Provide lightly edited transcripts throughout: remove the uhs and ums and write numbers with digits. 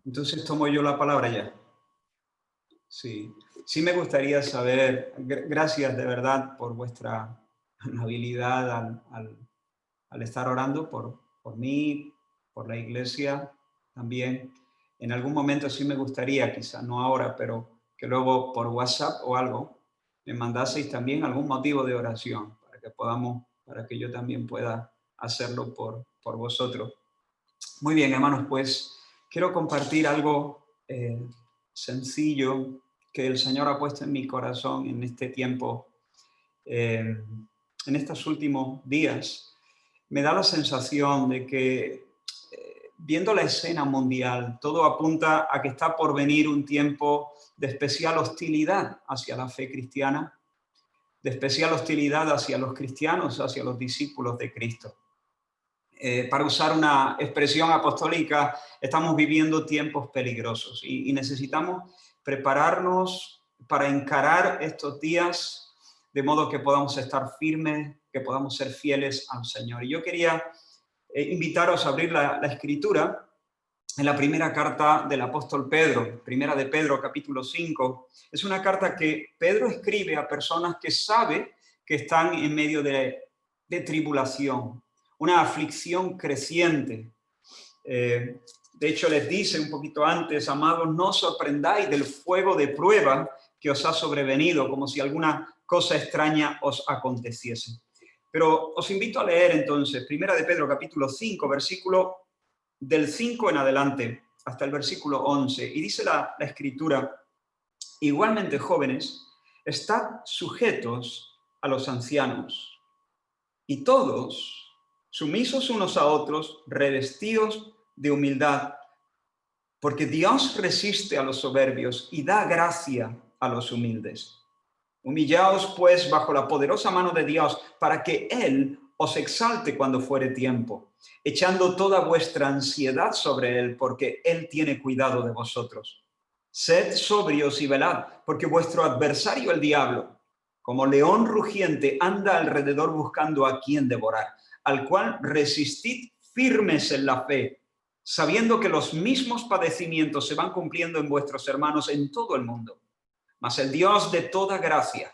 Entonces tomo yo la palabra ya. Sí, sí me gustaría saber, gracias de verdad por vuestra amabilidad al estar orando por mí, por la iglesia también. En algún momento sí me gustaría, quizá no ahora, pero que luego por WhatsApp o algo me mandaseis también algún motivo de oración para que podamos, para que yo también pueda hacerlo por vosotros. Muy bien, hermanos, pues quiero compartir algo sencillo que el Señor ha puesto en mi corazón en este tiempo, en estos últimos días. Me da la sensación de que, viendo la escena mundial, todo apunta a que está por venir un tiempo de especial hostilidad hacia la fe cristiana, de especial hostilidad hacia los cristianos, hacia los discípulos de Cristo. Para usar una expresión apostólica, estamos viviendo tiempos peligrosos y necesitamos prepararnos para encarar estos días de modo que podamos estar firmes, que podamos ser fieles al Señor. Y yo quería invitaros a abrir la Escritura en la primera carta del apóstol Pedro, primera de Pedro, capítulo 5. Es una carta que Pedro escribe a personas que sabe que están en medio de tribulación, una aflicción creciente. De hecho, les dice un poquito antes, amados, no os sorprendáis del fuego de prueba que os ha sobrevenido, como si alguna cosa extraña os aconteciese. Pero os invito a leer entonces, primera de Pedro, capítulo 5, versículo del 5 en adelante, hasta el versículo 11. Y dice la Escritura, igualmente jóvenes, estad sujetos a los ancianos, y todos, sumisos unos a otros, revestidos de humildad, porque Dios resiste a los soberbios y da gracia a los humildes. Humillaos, pues, bajo la poderosa mano de Dios, para que Él os exalte cuando fuere tiempo, echando toda vuestra ansiedad sobre Él, porque Él tiene cuidado de vosotros. Sed sobrios y velad, porque vuestro adversario, el diablo, como león rugiente, anda alrededor buscando a quien devorar, al cual resistid firmes en la fe, sabiendo que los mismos padecimientos se van cumpliendo en vuestros hermanos en todo el mundo. Mas el Dios de toda gracia,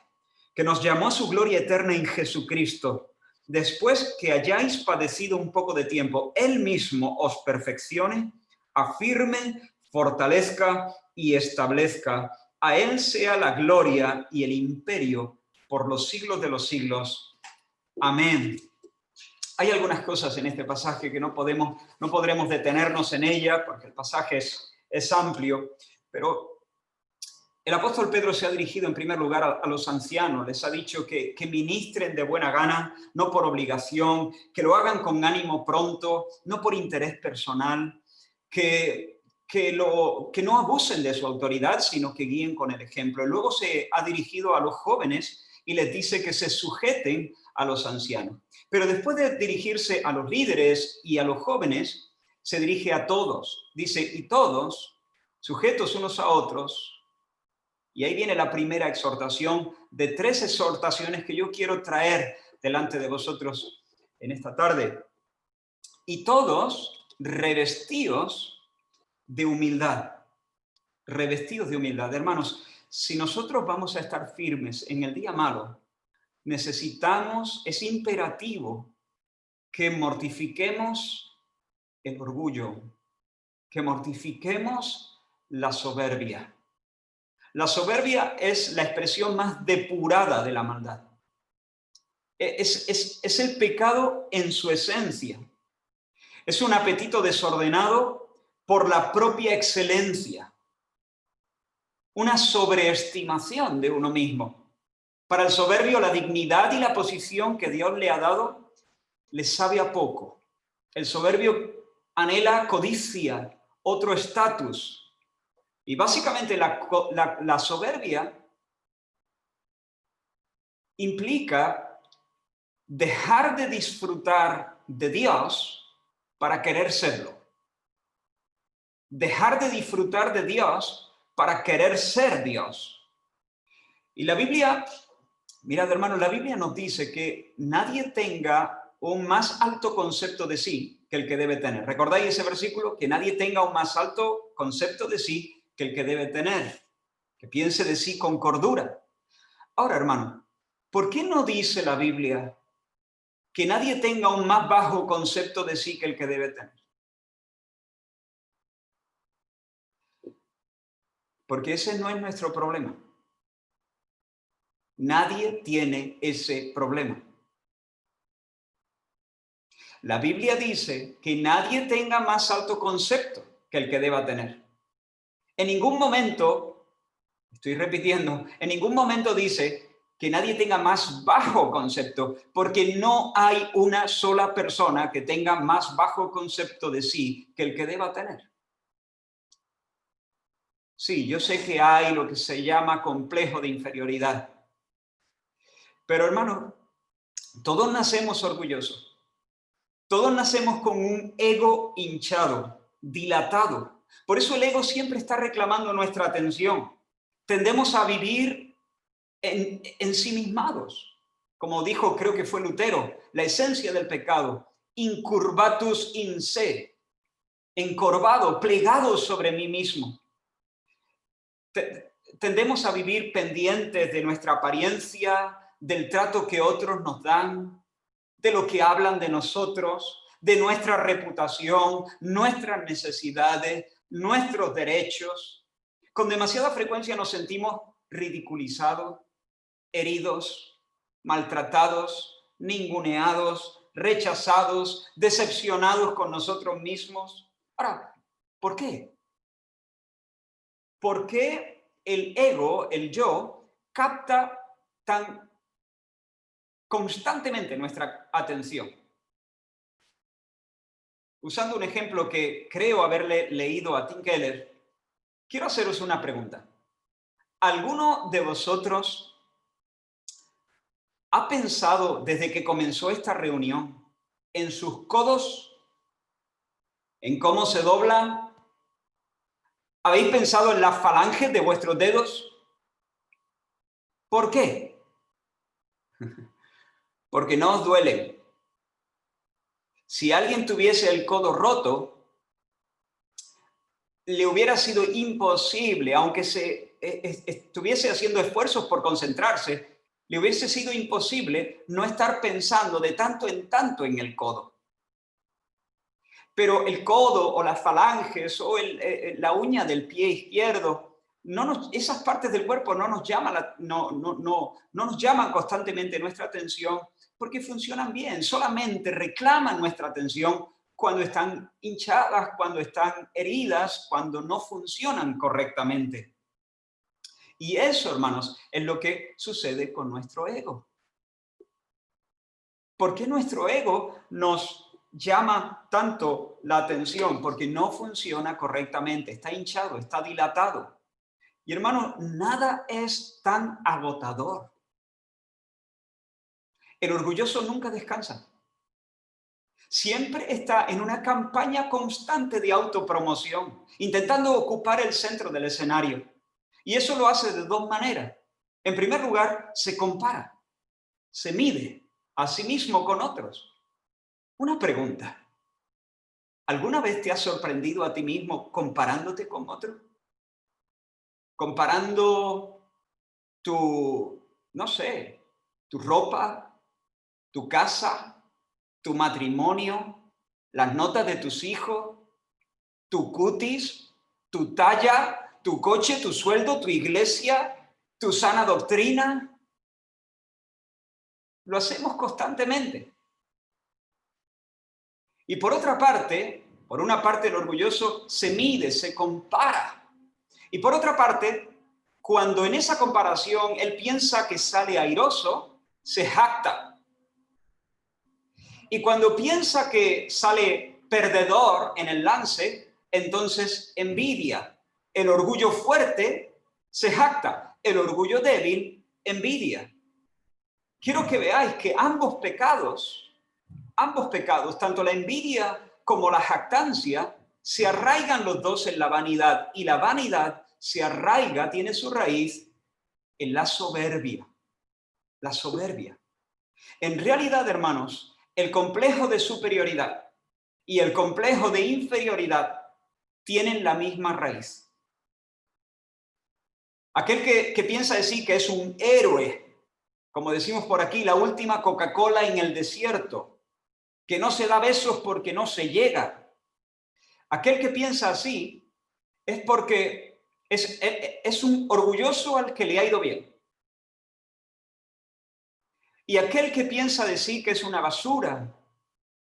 que nos llamó a su gloria eterna en Jesucristo, después que hayáis padecido un poco de tiempo, Él mismo os perfeccione, afirme, fortalezca y establezca. A Él sea la gloria y el imperio por los siglos de los siglos. Amén. Hay algunas cosas en este pasaje que no podremos detenernos en ella, porque el pasaje es amplio, pero el apóstol Pedro se ha dirigido en primer lugar a los ancianos, les ha dicho que ministren de buena gana, no por obligación, que lo hagan con ánimo pronto, no por interés personal, que no abusen de su autoridad, sino que guíen con el ejemplo. Luego se ha dirigido a los jóvenes y les dice que se sujeten a los ancianos. Pero después de dirigirse a los líderes y a los jóvenes, se dirige a todos. Dice, y todos, sujetos unos a otros. Y ahí viene la primera exhortación de 3 exhortaciones que yo quiero traer delante de vosotros en esta tarde. Y todos revestidos de humildad. Revestidos de humildad. Hermanos, si nosotros vamos a estar firmes en el día malo, necesitamos, es imperativo que mortifiquemos el orgullo, que mortifiquemos la soberbia. La soberbia es la expresión más depurada de la maldad. Es el pecado en su esencia. Es un apetito desordenado por la propia excelencia. Una sobreestimación de uno mismo. Para el soberbio, la dignidad y la posición que Dios le ha dado le sabe a poco. El soberbio anhela, codicia otro estatus. Y básicamente la soberbia implica dejar de disfrutar de Dios para querer serlo. Dejar de disfrutar de Dios para querer ser Dios. Y la Biblia, mirad hermanos, la Biblia nos dice que nadie tenga un más alto concepto de sí que el que debe tener. ¿Recordáis ese versículo? Que nadie tenga un más alto concepto de sí que el que debe tener, que piense de sí con cordura. Ahora, hermano, ¿por qué no dice la Biblia que nadie tenga un más bajo concepto de sí que el que debe tener? Porque ese no es nuestro problema. Nadie tiene ese problema. La Biblia dice que nadie tenga más alto concepto que el que deba tener. En ningún momento, estoy repitiendo, en ningún momento dice que nadie tenga más bajo concepto, porque no hay una sola persona que tenga más bajo concepto de sí que el que deba tener. Sí, yo sé que hay lo que se llama complejo de inferioridad, pero hermano, todos nacemos orgullosos. Todos nacemos con un ego hinchado, dilatado. Por eso el ego siempre está reclamando nuestra atención. Tendemos a vivir ensimismados. Como dijo, creo que fue Lutero, la esencia del pecado, incurvatus in se, encorvado, plegado sobre mí mismo. Tendemos a vivir pendientes de nuestra apariencia, del trato que otros nos dan, de lo que hablan de nosotros, de nuestra reputación, nuestras necesidades, nuestros derechos. Con demasiada frecuencia nos sentimos ridiculizados, heridos, maltratados, ninguneados, rechazados, decepcionados con nosotros mismos. Ahora, ¿por qué? ¿Por qué el ego, el yo, capta tan constantemente nuestra atención? Usando un ejemplo que creo haberle leído a Tim Keller, quiero haceros una pregunta. ¿Alguno de vosotros ha pensado desde que comenzó esta reunión en sus codos, en cómo se doblan? ¿Habéis pensado en las falanges de vuestros dedos? ¿Por qué? Porque no os duelen. Si alguien tuviese el codo roto, le hubiera sido imposible, aunque estuviese haciendo esfuerzos por concentrarse, le hubiese sido imposible no estar pensando de tanto en tanto el codo. Pero el codo o las falanges o la uña del pie izquierdo, esas partes del cuerpo no nos llaman constantemente nuestra atención porque funcionan bien, solamente reclaman nuestra atención cuando están hinchadas, cuando están heridas, cuando no funcionan correctamente. Y eso, hermanos, es lo que sucede con nuestro ego. ¿Por qué nuestro ego nos llama tanto la atención? Porque no funciona correctamente, está hinchado, está dilatado. Y hermano, nada es tan agotador. El orgulloso nunca descansa. Siempre está en una campaña constante de autopromoción, intentando ocupar el centro del escenario. Y eso lo hace de dos maneras. En primer lugar, se compara, se mide a sí mismo con otros. Una pregunta. ¿Alguna vez te has sorprendido a ti mismo comparándote con otro? Comparando no sé, tu ropa, tu casa, tu matrimonio, las notas de tus hijos, tu cutis, tu talla, tu coche, tu sueldo, tu iglesia, tu sana doctrina. Lo hacemos constantemente. Y por otra parte, por una parte el orgulloso se mide, se compara. Y por otra parte, cuando en esa comparación él piensa que sale airoso, se jacta. Y cuando piensa que sale perdedor en el lance, entonces envidia. El orgullo fuerte se jacta. El orgullo débil envidia. Quiero que veáis que ambos pecados, tanto la envidia como la jactancia, se arraigan los dos en la vanidad. Y la vanidad se arraiga, tiene su raíz en la soberbia. La soberbia. En realidad, hermanos, el complejo de superioridad y el complejo de inferioridad tienen la misma raíz. Aquel que piensa decir que es un héroe, como decimos por aquí, la última Coca-Cola en el desierto, que no se da besos porque no se llega. Aquel que piensa así es porque es un orgulloso al que le ha ido bien. Y aquel que piensa de sí que es una basura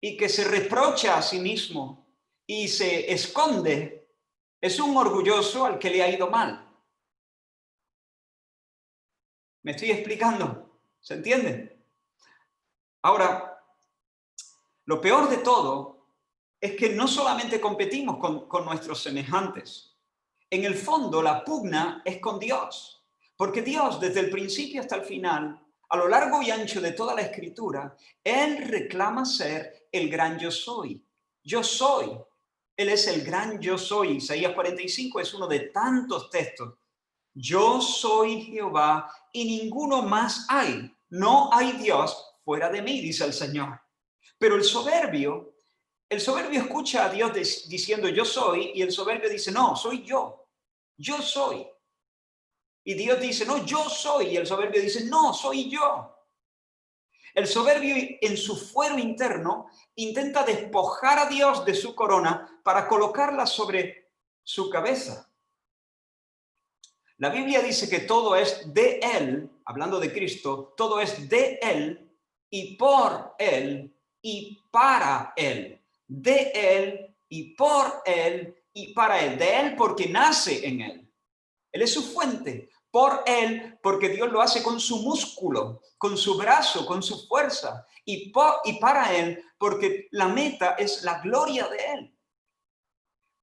y que se reprocha a sí mismo y se esconde, es un orgulloso al que le ha ido mal. ¿Me estoy explicando? ¿Se entiende? Ahora, lo peor de todo es que no solamente competimos con nuestros semejantes. En el fondo, la pugna es con Dios. Porque Dios, desde el principio hasta el final, a lo largo y ancho de toda la Escritura, Él reclama ser el gran yo soy. Yo soy. Él es el gran yo soy. Isaías 45 es uno de tantos textos. Yo soy Jehová y ninguno más hay. No hay Dios fuera de mí, dice el Señor. Pero el soberbio escucha a Dios diciendo yo soy y el soberbio dice no, soy yo. Yo soy. Y Dios dice no, yo soy. Y el soberbio dice no, soy yo. El soberbio en su fuero interno intenta despojar a Dios de su corona para colocarla sobre su cabeza. La Biblia dice que todo es de Él, hablando de Cristo, todo es de Él y por Él y para Él. De Él y por Él y para Él. De Él porque nace en Él. Él es su fuente. Por Él porque Dios lo hace con su músculo, con su brazo, con su fuerza. Y para Él porque la meta es la gloria de Él.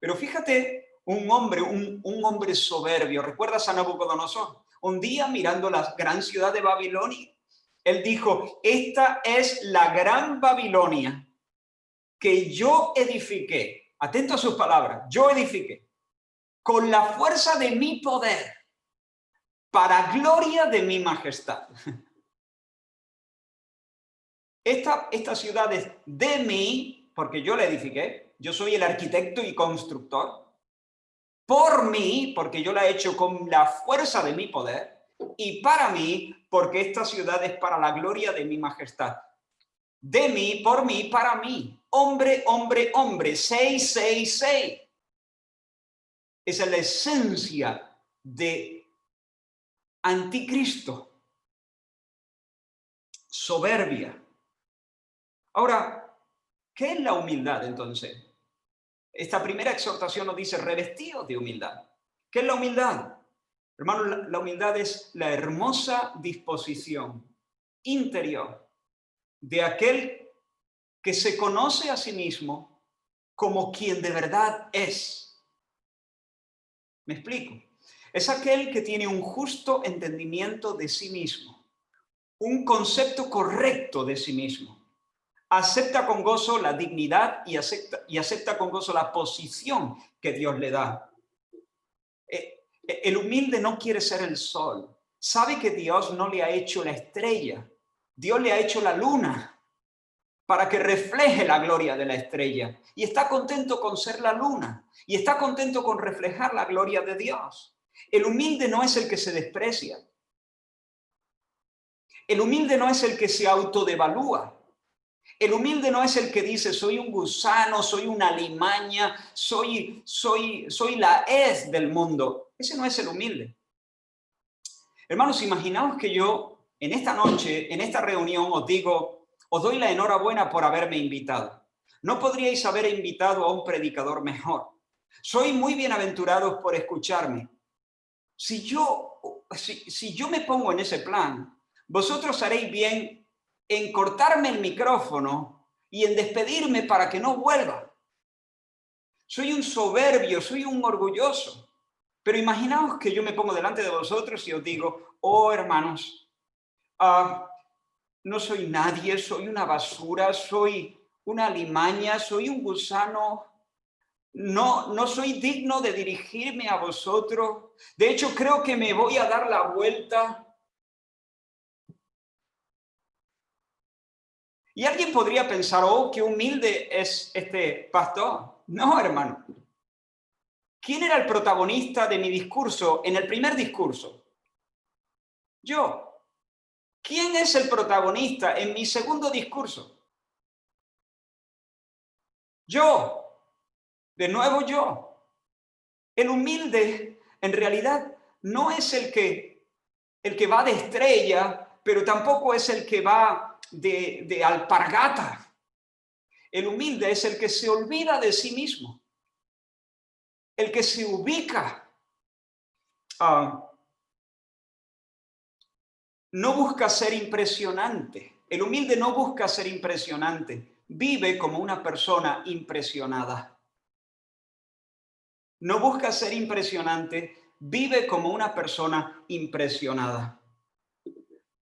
Pero fíjate, un hombre soberbio, ¿recuerdas a Nabucodonosor? Un día mirando la gran ciudad de Babilonia, él dijo, esta es la gran Babilonia que yo edifiqué. Atento a sus palabras, yo edifiqué con la fuerza de mi poder para gloria de mi majestad. Esta ciudad es de mí, porque yo la edifiqué, yo soy el arquitecto y constructor. Por mí, porque yo la he hecho con la fuerza de mi poder, y para mí, porque esta ciudad es para la gloria de mi majestad. De mí, por mí, para mí. Hombre, hombre, hombre. 666. Esa es la esencia de anticristo. Soberbia. Ahora, ¿qué es la humildad entonces? Esta primera exhortación nos dice revestidos de humildad. ¿Qué es la humildad? Hermano, la humildad es la hermosa disposición interior de aquel que se conoce a sí mismo como quien de verdad es. ¿Me explico? Es aquel que tiene un justo entendimiento de sí mismo, un concepto correcto de sí mismo. Acepta con gozo la dignidad y acepta con gozo la posición que Dios le da. El humilde no quiere ser el sol. Sabe que Dios no le ha hecho la estrella. Dios le ha hecho la luna para que refleje la gloria de la estrella. Y está contento con ser la luna. Y está contento con reflejar la gloria de Dios. El humilde no es el que se desprecia. El humilde no es el que se autodevalúa. El humilde no es el que dice, soy un gusano, soy una alimaña, soy la hez del mundo. Ese no es el humilde. Hermanos, imaginaos que yo en esta noche, en esta reunión, os doy la enhorabuena por haberme invitado. No podríais haber invitado a un predicador mejor. Soy muy bienaventurados por escucharme. Si yo me pongo en ese plan, vosotros haréis bien en cortarme el micrófono y en despedirme para que no vuelva. Soy un soberbio, soy un orgulloso. Pero imaginaos que yo me pongo delante de vosotros y os digo, oh hermanos, no soy nadie, soy una basura, soy una alimaña, soy un gusano. No soy digno de dirigirme a vosotros. De hecho, creo que me voy a dar la vuelta. Y alguien podría pensar, oh, qué humilde es este pastor. No, hermano. ¿Quién era el protagonista de mi discurso en el primer discurso? Yo. ¿Quién es el protagonista en mi segundo discurso? Yo. De nuevo yo. El humilde, en realidad, no es el que va de estrella, pero tampoco es el que va de alpargata. El humilde es el que se olvida de sí mismo, el que se ubica. No busca ser impresionante. El humilde no busca ser impresionante. Vive como una persona impresionada. No busca ser impresionante. Vive como una persona impresionada.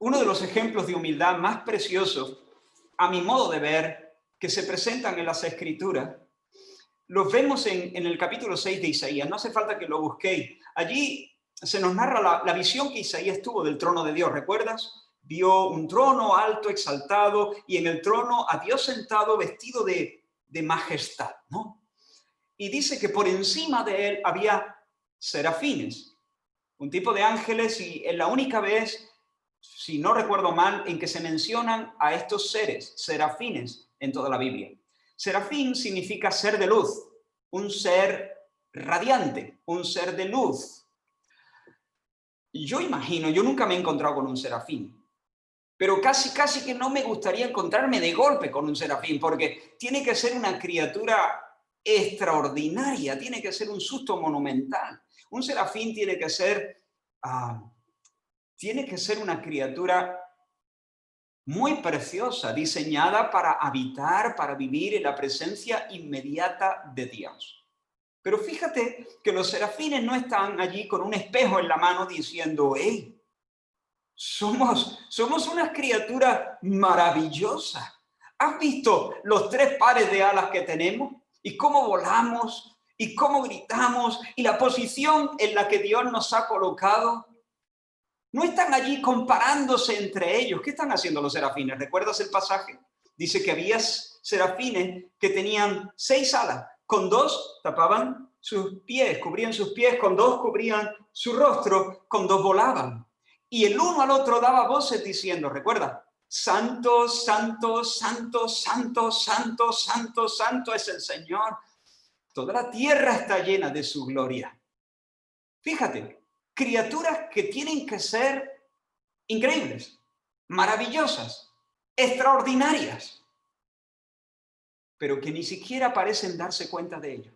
Uno de los ejemplos de humildad más preciosos, a mi modo de ver, que se presentan en las Escrituras, los vemos en el capítulo 6 de Isaías. No hace falta que lo busquéis. Allí se nos narra la visión que Isaías tuvo del trono de Dios. ¿Recuerdas? Vio un trono alto, exaltado, y en el trono a Dios sentado vestido de majestad, ¿no? Y dice que por encima de él había serafines, un tipo de ángeles, y es la única vez, si no recuerdo mal, en que se mencionan a estos seres, serafines, en toda la Biblia. Serafín significa ser de luz, un ser radiante, un ser de luz. Yo imagino, yo nunca me he encontrado con un serafín, pero casi que no me gustaría encontrarme de golpe con un serafín, porque tiene que ser una criatura extraordinaria, tiene que ser un susto monumental. Un serafín tiene que ser una criatura muy preciosa, diseñada para habitar, para vivir en la presencia inmediata de Dios. Pero fíjate que los serafines no están allí con un espejo en la mano diciendo, hey, somos unas criaturas maravillosas. ¿Has visto los 3 pares de alas que tenemos? ¿Y cómo volamos? ¿Y cómo gritamos? ¿Y la posición en la que Dios nos ha colocado? No están allí comparándose entre ellos. ¿Qué están haciendo los serafines? ¿Recuerdas el pasaje? Dice que había serafines que tenían 6 alas. Con 2 tapaban sus pies, cubrían sus pies. Con 2 cubrían su rostro. Con 2 volaban. Y el uno al otro daba voces diciendo, recuerda, santo, santo, santo, santo, santo, santo, santo es el Señor. Toda la tierra está llena de su gloria. Fíjate, criaturas que tienen que ser increíbles, maravillosas, extraordinarias, pero que ni siquiera parecen darse cuenta de ello.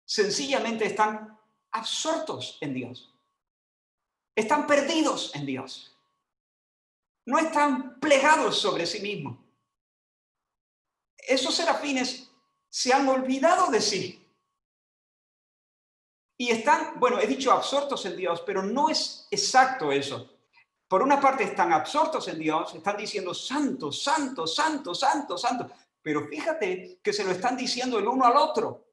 Sencillamente están absortos en Dios. Están perdidos en Dios. No están plegados sobre sí mismos. Esos serafines se han olvidado de sí. Y están, bueno, he dicho absortos en Dios, pero no es exacto eso. Por una parte están absortos en Dios, están diciendo santo, santo, santo, santo, santo. Pero fíjate que se lo están diciendo el uno al otro.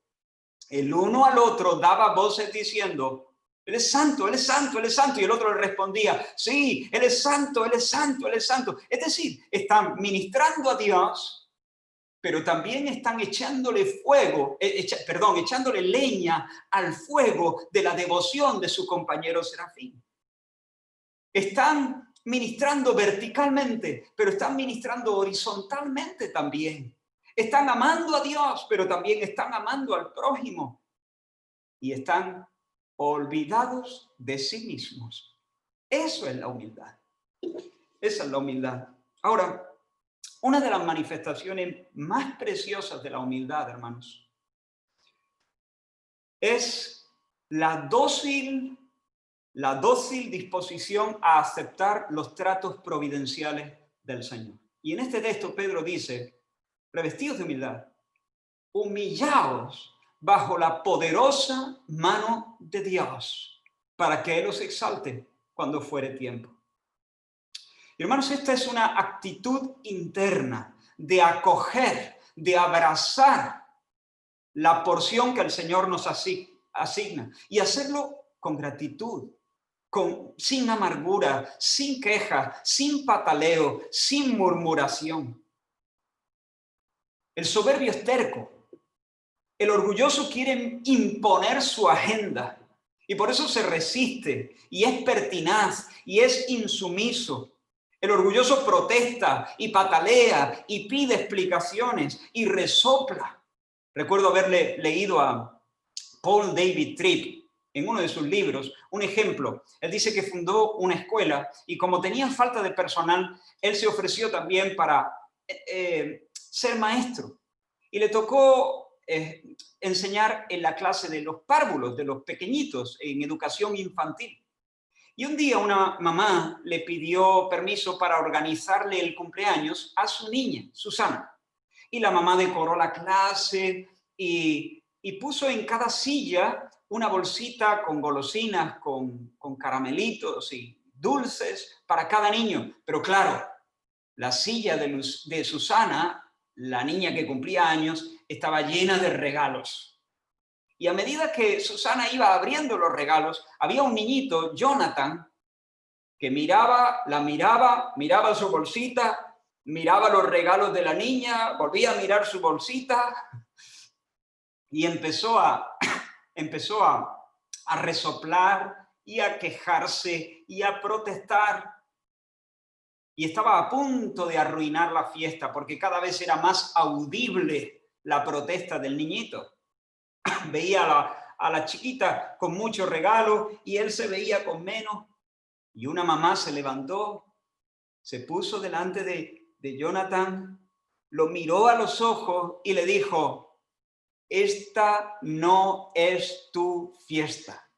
El uno al otro daba voces diciendo, Él es santo, Él es santo, Él es santo. Y el otro le respondía, sí, Él es santo, Él es santo, Él es santo. Es decir, están ministrando a Dios, pero también están echándole echándole leña al fuego de la devoción de su compañero serafín. Están ministrando verticalmente, pero están ministrando horizontalmente también. Están amando a Dios, pero también están amando al prójimo. Y están olvidados de sí mismos. Eso es la humildad. Esa es la humildad. Ahora, una de las manifestaciones más preciosas de la humildad, hermanos, es la dócil disposición a aceptar los tratos providenciales del Señor. Y en este texto Pedro dice, revestidos de humildad, humillaos bajo la poderosa mano de Dios, para que Él os exalte cuando fuere tiempo. Hermanos, esta es una actitud interna de acoger, de abrazar la porción que el Señor nos asigna y hacerlo con gratitud, sin amargura, sin queja, sin pataleo, sin murmuración. El soberbio es terco. El orgulloso quiere imponer su agenda y por eso se resiste y es pertinaz y es insumiso. El orgulloso protesta y patalea y pide explicaciones y resopla. Recuerdo haberle leído a Paul David Tripp en uno de sus libros un ejemplo. Él dice que fundó una escuela y como tenía falta de personal, él se ofreció también para ser maestro. Y le tocó enseñar en la clase de los párvulos, de los pequeñitos, en educación infantil. Y un día una mamá le pidió permiso para organizarle el cumpleaños a su niña, Susana. Y la mamá decoró la clase y puso en cada silla una bolsita con golosinas, con caramelitos y dulces para cada niño. Pero claro, la silla de Susana, la niña que cumplía años, estaba llena de regalos. Y a medida que Susana iba abriendo los regalos, había un niñito, Jonathan, que miraba su bolsita, miraba los regalos de la niña, volvía a mirar su bolsita y empezó a resoplar y a quejarse y a protestar. Y estaba a punto de arruinar la fiesta porque cada vez era más audible la protesta del niñito. Veía a la chiquita con mucho regalo y él se veía con menos. Y una mamá se levantó, se puso delante de Jonathan, lo miró a los ojos y le dijo: esta no es tu fiesta.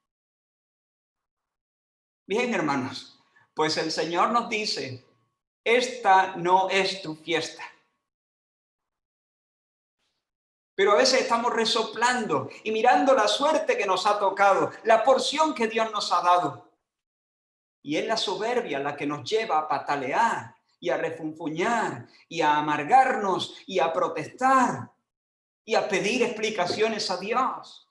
Bien, hermanos, pues el Señor nos dice: esta no es tu fiesta. Pero a veces estamos resoplando y mirando la suerte que nos ha tocado, la porción que Dios nos ha dado. Y es la soberbia la que nos lleva a patalear y a refunfuñar y a amargarnos y a protestar y a pedir explicaciones a Dios.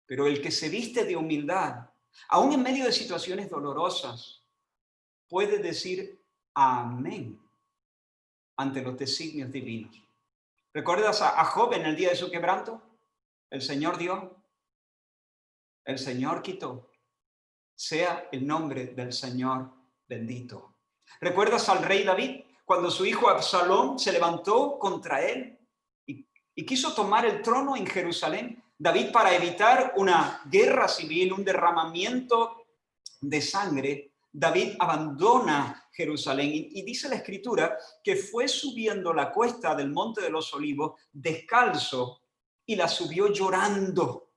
Pero el que se viste de humildad, aún en medio de situaciones dolorosas, puede decir amén ante los designios divinos. ¿Recuerdas a Job en el día de su quebranto? El Señor dio, el Señor quitó. Sea el nombre del Señor bendito. ¿Recuerdas al rey David cuando su hijo Absalón se levantó contra él y quiso tomar el trono en Jerusalén? David, para evitar una guerra civil, un derramamiento de sangre, David abandona Jerusalén y dice la Escritura que fue subiendo la cuesta del Monte de los Olivos descalzo y la subió llorando.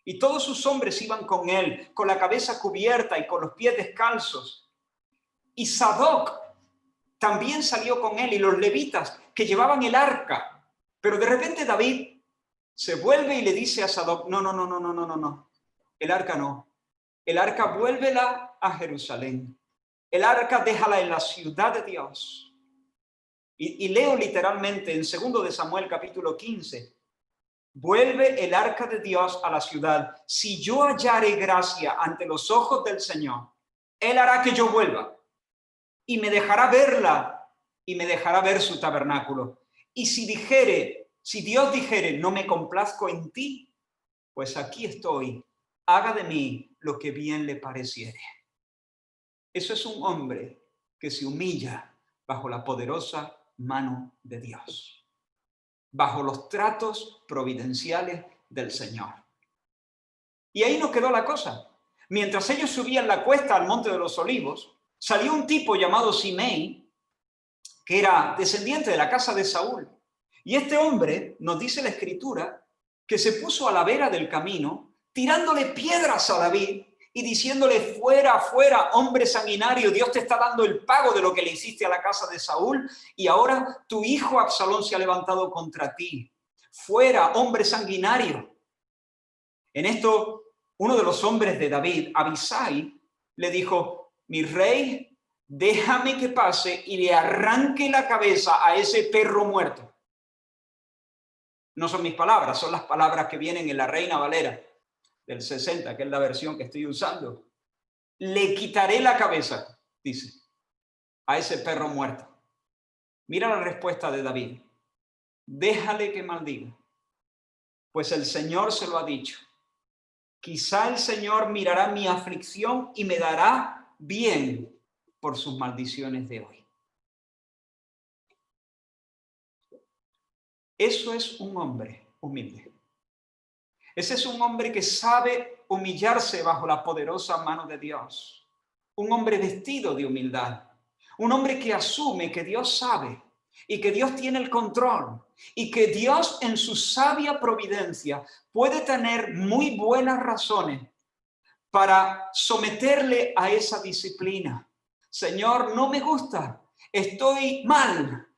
Y todos sus hombres iban con él, con la cabeza cubierta y con los pies descalzos. Y Sadoc también salió con él y los levitas que llevaban el arca. Pero de repente David se vuelve y le dice a Sadoc: no. El arca no. El arca vuélvela a Jerusalén. El arca déjala en la ciudad de Dios. Y leo literalmente en 2 de Samuel capítulo 15. Vuelve el arca de Dios a la ciudad. Si yo hallare gracia ante los ojos del Señor, Él hará que yo vuelva y me dejará verla y me dejará ver su tabernáculo. Y si Dios dijere: no me complazco en ti, pues aquí estoy, haga de mí lo que bien le pareciere. Eso es un hombre que se humilla bajo la poderosa mano de Dios, bajo los tratos providenciales del Señor. Y ahí nos quedó la cosa. Mientras ellos subían la cuesta al Monte de los Olivos, salió un tipo llamado Simei, que era descendiente de la casa de Saúl. Y este hombre, nos dice la Escritura, que se puso a la vera del camino, tirándole piedras a David y diciéndole: fuera, fuera, hombre sanguinario, Dios te está dando el pago de lo que le hiciste a la casa de Saúl y ahora tu hijo Absalón se ha levantado contra ti. Fuera, hombre sanguinario. En esto, uno de los hombres de David, Abisai, le dijo: mi rey, déjame que pase y le arranque la cabeza a ese perro muerto. No son mis palabras, son las palabras que vienen en la Reina Valera del 60, que es la versión que estoy usando. le quitaré la cabeza, dice, a ese perro muerto. Mira la respuesta de David. Déjale que maldiga, pues el Señor se lo ha dicho. Quizá el Señor mirará mi aflicción y me dará bien por sus maldiciones de hoy. Eso es un hombre humilde. Ese es un hombre que sabe humillarse bajo la poderosa mano de Dios. Un hombre vestido de humildad. Un hombre que asume que Dios sabe y que Dios tiene el control y que Dios en su sabia providencia puede tener muy buenas razones para someterle a esa disciplina. Señor, no me gusta, estoy mal,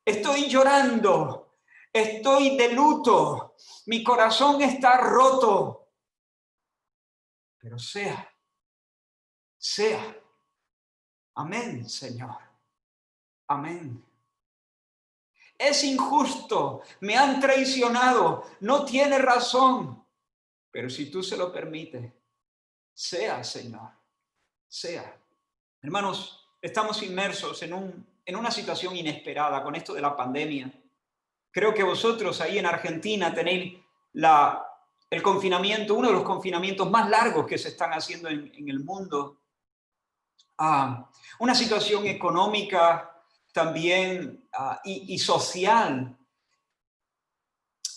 estoy llorando, estoy de luto, mi corazón está roto. Pero sea. Amén, Señor. Amén. Es injusto, me han traicionado, no tiene razón. Pero si tú se lo permites, sea, Señor, sea. Hermanos, estamos inmersos en una situación inesperada con esto de la pandemia. Creo que vosotros ahí en Argentina tenéis el confinamiento, uno de los confinamientos más largos que se están haciendo en el mundo. Una situación económica también y social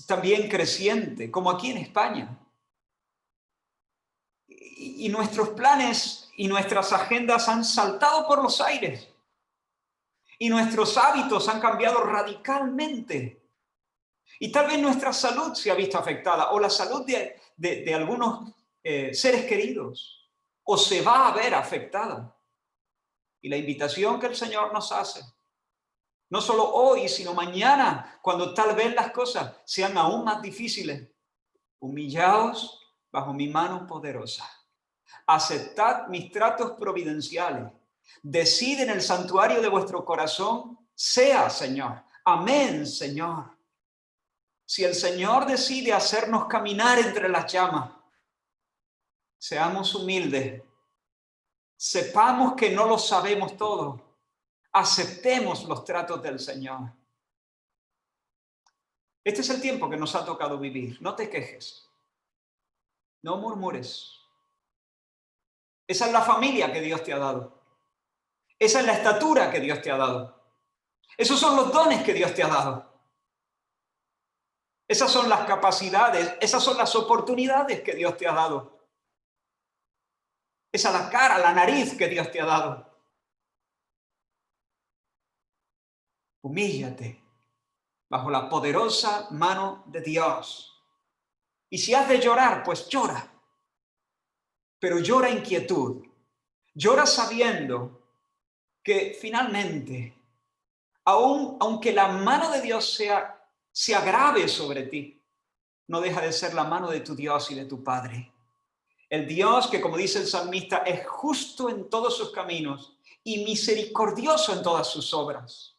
también creciente, como aquí en España. Y nuestros planes y nuestras agendas han saltado por los aires. Y nuestros hábitos han cambiado radicalmente. Y tal vez nuestra salud se ha visto afectada, o la salud de algunos seres queridos, o se va a ver afectada. Y la invitación que el Señor nos hace, no solo hoy, sino mañana, cuando tal vez las cosas sean aún más difíciles, humillaos bajo mi mano poderosa. Aceptad mis tratos providenciales. Decid en el santuario de vuestro corazón, sea, Señor. Amén, Señor. Si el Señor decide hacernos caminar entre las llamas, seamos humildes. Sepamos que no lo sabemos todo. Aceptemos los tratos del Señor. Este es el tiempo que nos ha tocado vivir. No te quejes. No murmures. Esa es la familia que Dios te ha dado. Esa es la estatura que Dios te ha dado. Esos son los dones que Dios te ha dado. Esas son las capacidades, esas son las oportunidades que Dios te ha dado. Esa es la cara, la nariz que Dios te ha dado. Humíllate bajo la poderosa mano de Dios. Y si has de llorar, pues llora. Pero llora en quietud. Llora sabiendo que finalmente, aunque la mano de Dios se agrave sobre ti, no deja de ser la mano de tu Dios y de tu Padre. El Dios que, como dice el salmista, es justo en todos sus caminos y misericordioso en todas sus obras.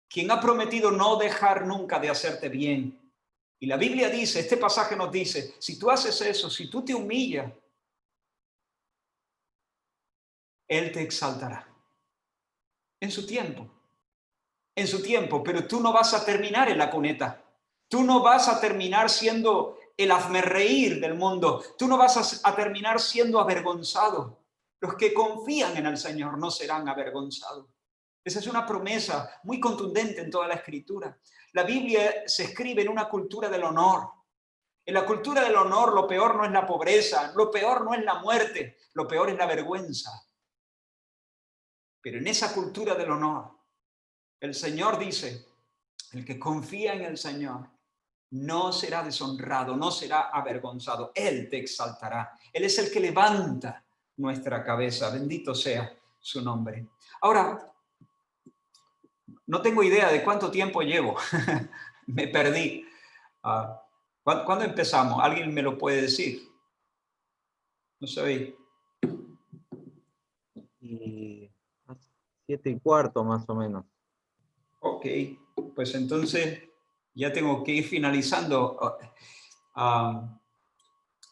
Quien ha prometido no dejar nunca de hacerte bien. Y la Biblia dice, este pasaje nos dice, si tú haces eso, si tú te humillas, Él te exaltará. En su tiempo. En su tiempo, pero tú no vas a terminar en la cuneta. Tú no vas a terminar siendo el hazmerreír del mundo. Tú no vas a terminar siendo avergonzado. Los que confían en el Señor no serán avergonzados. Esa es una promesa muy contundente en toda la Escritura. La Biblia se escribe en una cultura del honor. En la cultura del honor lo peor no es la pobreza, lo peor no es la muerte, lo peor es la vergüenza. Pero en esa cultura del honor, el Señor dice, el que confía en el Señor no será deshonrado, no será avergonzado. Él te exaltará. Él es el que levanta nuestra cabeza. Bendito sea su nombre. Ahora, no tengo idea de cuánto tiempo llevo. Me perdí. ¿Cuándo empezamos? ¿Alguien me lo puede decir? No sé. 7:15 más o menos. Ok, pues entonces ya tengo que ir finalizando.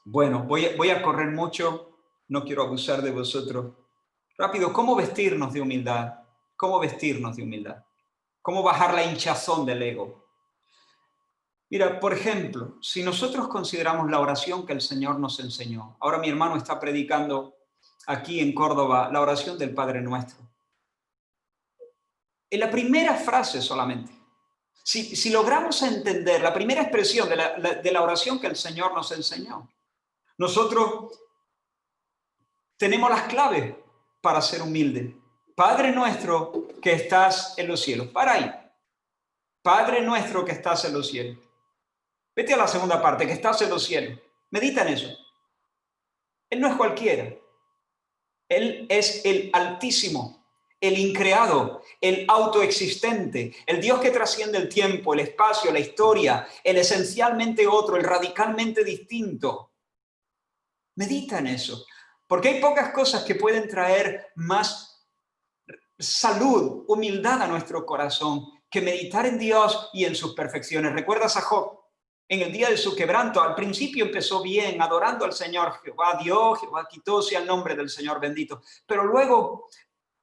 Bueno, voy a correr mucho. no quiero abusar de vosotros. Rápido, ¿cómo vestirnos de humildad? ¿Cómo vestirnos de humildad? ¿Cómo bajar la hinchazón del ego? Mira, por ejemplo, si nosotros consideramos la oración que el Señor nos enseñó, ahora mi hermano está predicando aquí en Córdoba la oración del Padre Nuestro. En la primera frase solamente, si logramos entender la primera expresión de la oración que el Señor nos enseñó, nosotros tenemos las claves para ser humildes. Padre nuestro que estás en los cielos. Para ahí. Padre nuestro que estás en los cielos. Vete a la segunda parte, que estás en los cielos. Medita en eso. Él no es cualquiera. Él es el Altísimo, el increado, el autoexistente, el Dios que trasciende el tiempo, el espacio, la historia, el esencialmente otro, el radicalmente distinto. Medita en eso. Porque hay pocas cosas que pueden traer más salud, humildad a nuestro corazón que meditar en Dios y en sus perfecciones. ¿Recuerdas a Job? En el día de su quebranto, al principio empezó bien, adorando al Señor. Jehová dio, Jehová quitó, sea el nombre del Señor bendito. Pero luego,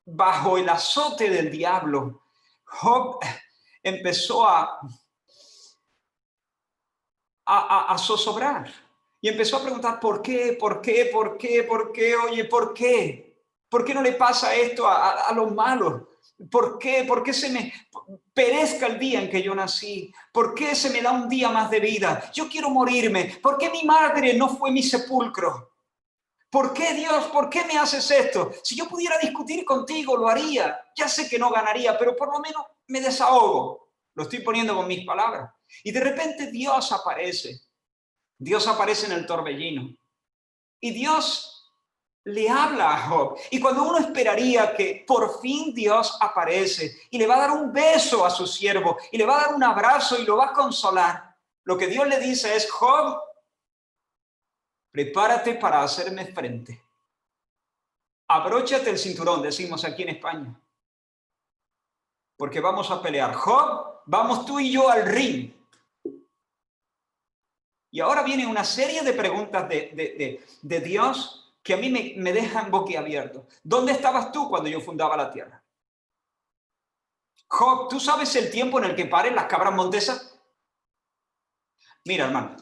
bajo el azote del diablo, Job empezó a zozobrar. Y empezó a preguntar, ¿por qué? ¿Por qué? ¿Por qué? ¿Por qué? Oye, ¿por qué? ¿Por qué no le pasa esto a los malos? ¿Por qué? ¿Por qué se me perezca el día en que yo nací? ¿Por qué se me da un día más de vida? Yo quiero morirme. ¿Por qué mi madre no fue mi sepulcro? ¿Por qué, Dios? ¿Por qué me haces esto? Si yo pudiera discutir contigo, lo haría. Ya sé que no ganaría, pero por lo menos me desahogo. Lo estoy poniendo con mis palabras. Y de repente Dios aparece. Dios aparece en el torbellino. Y Dios le habla a Job. Y cuando uno esperaría que por fin Dios aparece y le va a dar un beso a su siervo y le va a dar un abrazo y lo va a consolar, lo que Dios le dice es: Job, prepárate para hacerme frente. Abróchate el cinturón, decimos aquí en España. Porque vamos a pelear. Job, vamos tú y yo al ring. Y ahora viene una serie de preguntas de Dios que a mí me dejan boquiabierto. ¿Dónde estabas tú cuando yo fundaba la tierra? Job, ¿tú sabes el tiempo en el que paren las cabras montesas? Mira, hermano,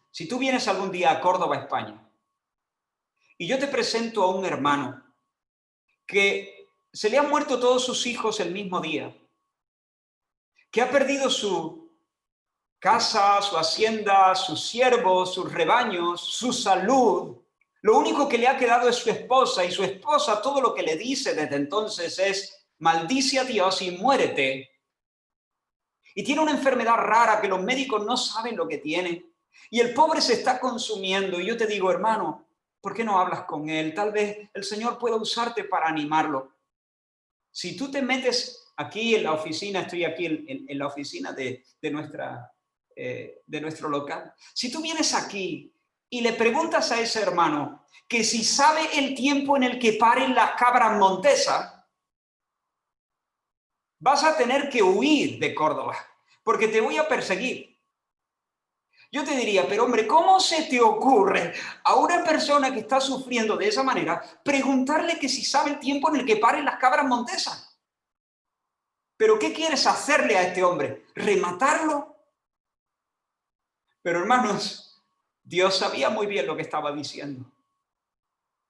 si tú vienes algún día a Córdoba, España, y yo te presento a un hermano que se le han muerto todos sus hijos el mismo día, que ha perdido su casa, su hacienda, sus siervos, sus rebaños, su salud. Lo único que le ha quedado es su esposa, y su esposa todo lo que le dice desde entonces es: maldice a Dios y muérete. Y tiene una enfermedad rara que los médicos no saben lo que tiene. Y el pobre se está consumiendo. Y yo te digo, hermano, ¿por qué no hablas con él? Tal vez el Señor pueda usarte para animarlo. Si tú te metes aquí en la oficina, estoy aquí en la oficina de nuestro local. Si tú vienes aquí y le preguntas a ese hermano que si sabe el tiempo en el que paren las cabras montesas, vas a tener que huir de Córdoba, porque te voy a perseguir. Yo te diría, pero hombre, ¿cómo se te ocurre a una persona que está sufriendo de esa manera preguntarle que si sabe el tiempo en el que paren las cabras montesas? ¿Pero qué quieres hacerle a este hombre? ¿Rematarlo? Pero hermanos, Dios sabía muy bien lo que estaba diciendo.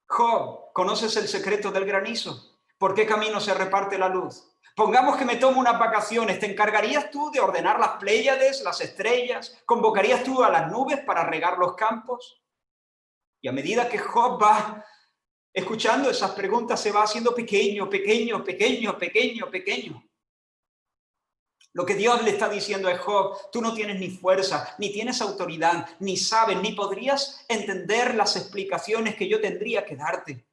Job, ¿conoces el secreto del granizo? ¿Por qué camino se reparte la luz? Pongamos que me tomo unas vacaciones, ¿te encargarías tú de ordenar las Pléyades, las estrellas? ¿Convocarías tú a las nubes para regar los campos? Y a medida que Job va escuchando esas preguntas, se va haciendo pequeño, pequeño, pequeño, pequeño, pequeño. Lo que Dios le está diciendo a Job: tú no tienes ni fuerza, ni tienes autoridad, ni sabes, ni podrías entender las explicaciones que yo tendría que darte.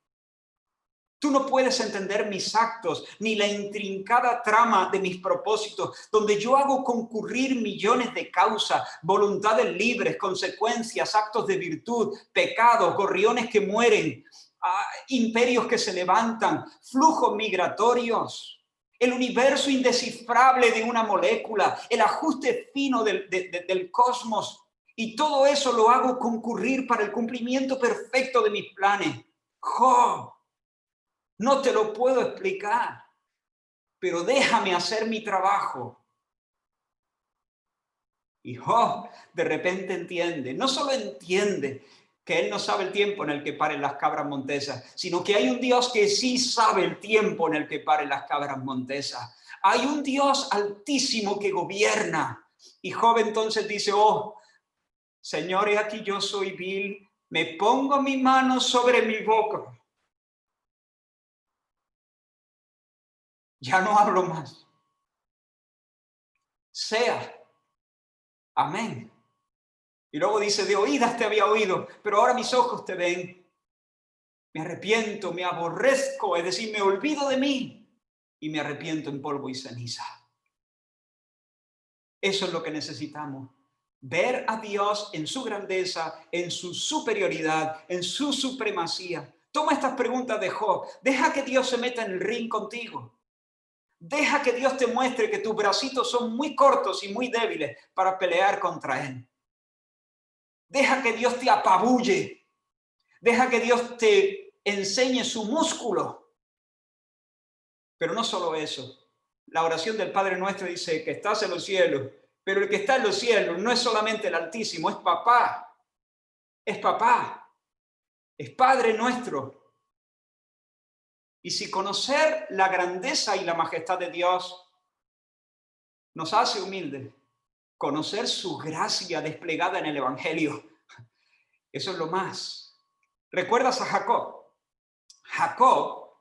Tú no puedes entender mis actos, ni la intrincada trama de mis propósitos, donde yo hago concurrir millones de causas, voluntades libres, consecuencias, actos de virtud, pecados, gorriones que mueren, imperios que se levantan, flujos migratorios. El universo indescifrable de una molécula, el ajuste fino del cosmos, y todo eso lo hago concurrir para el cumplimiento perfecto de mis planes. Job, no te lo puedo explicar, pero déjame hacer mi trabajo. Y Job de repente entiende, no solo entiende que él no sabe el tiempo en el que paren las cabras montesas, sino que hay un Dios que sí sabe el tiempo en el que paren las cabras montesas. Hay un Dios altísimo que gobierna. Y Job entonces dice, oh, Señor, he aquí yo soy vil, me pongo mi mano sobre mi boca. Ya no hablo más. Sea. Amén. Y luego dice, de oídas te había oído, pero ahora mis ojos te ven. Me arrepiento, me aborrezco, es decir, me olvido de mí y me arrepiento en polvo y ceniza. Eso es lo que necesitamos. Ver a Dios en su grandeza, en su superioridad, en su supremacía. Toma estas preguntas de Job. Deja que Dios se meta en el ring contigo. Deja que Dios te muestre que tus bracitos son muy cortos y muy débiles para pelear contra Él. Deja que Dios te apabulle. Deja que Dios te enseñe su músculo. Pero no solo eso. La oración del Padre Nuestro dice que estás en los cielos, pero el que está en los cielos no es solamente el Altísimo, es papá. Es papá. Es Padre nuestro. Y si conocer la grandeza y la majestad de Dios nos hace humildes, conocer su gracia desplegada en el Evangelio, eso es lo más. ¿Recuerdas a Jacob? Jacob,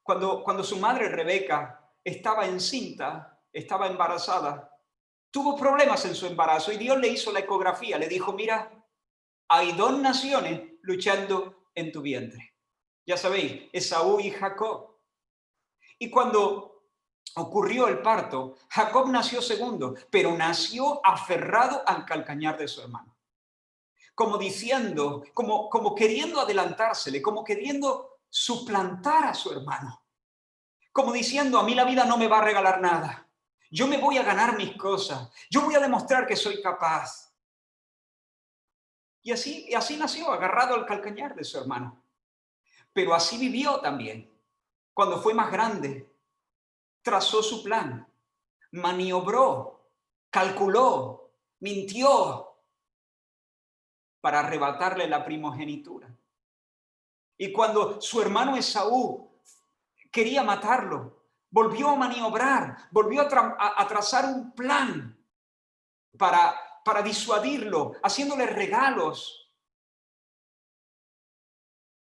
cuando su madre Rebeca estaba encinta, estaba embarazada, tuvo problemas en su embarazo y Dios le hizo la ecografía, le dijo, mira, hay dos naciones luchando en tu vientre. Ya sabéis, Esaú y Jacob. Y cuando ocurrió el parto, Jacob nació segundo, pero nació aferrado al calcañar de su hermano. Como diciendo, como queriendo adelantársele, como queriendo suplantar a su hermano. Como diciendo, a mí la vida no me va a regalar nada. Yo me voy a ganar mis cosas. Yo voy a demostrar que soy capaz. Y así nació, agarrado al calcañar de su hermano. Pero así vivió también. Cuando fue más grande, trazó su plan, maniobró, calculó, mintió para arrebatarle la primogenitura. Y cuando su hermano Esaú quería matarlo, volvió a maniobrar, volvió a trazar un plan para disuadirlo, haciéndole regalos.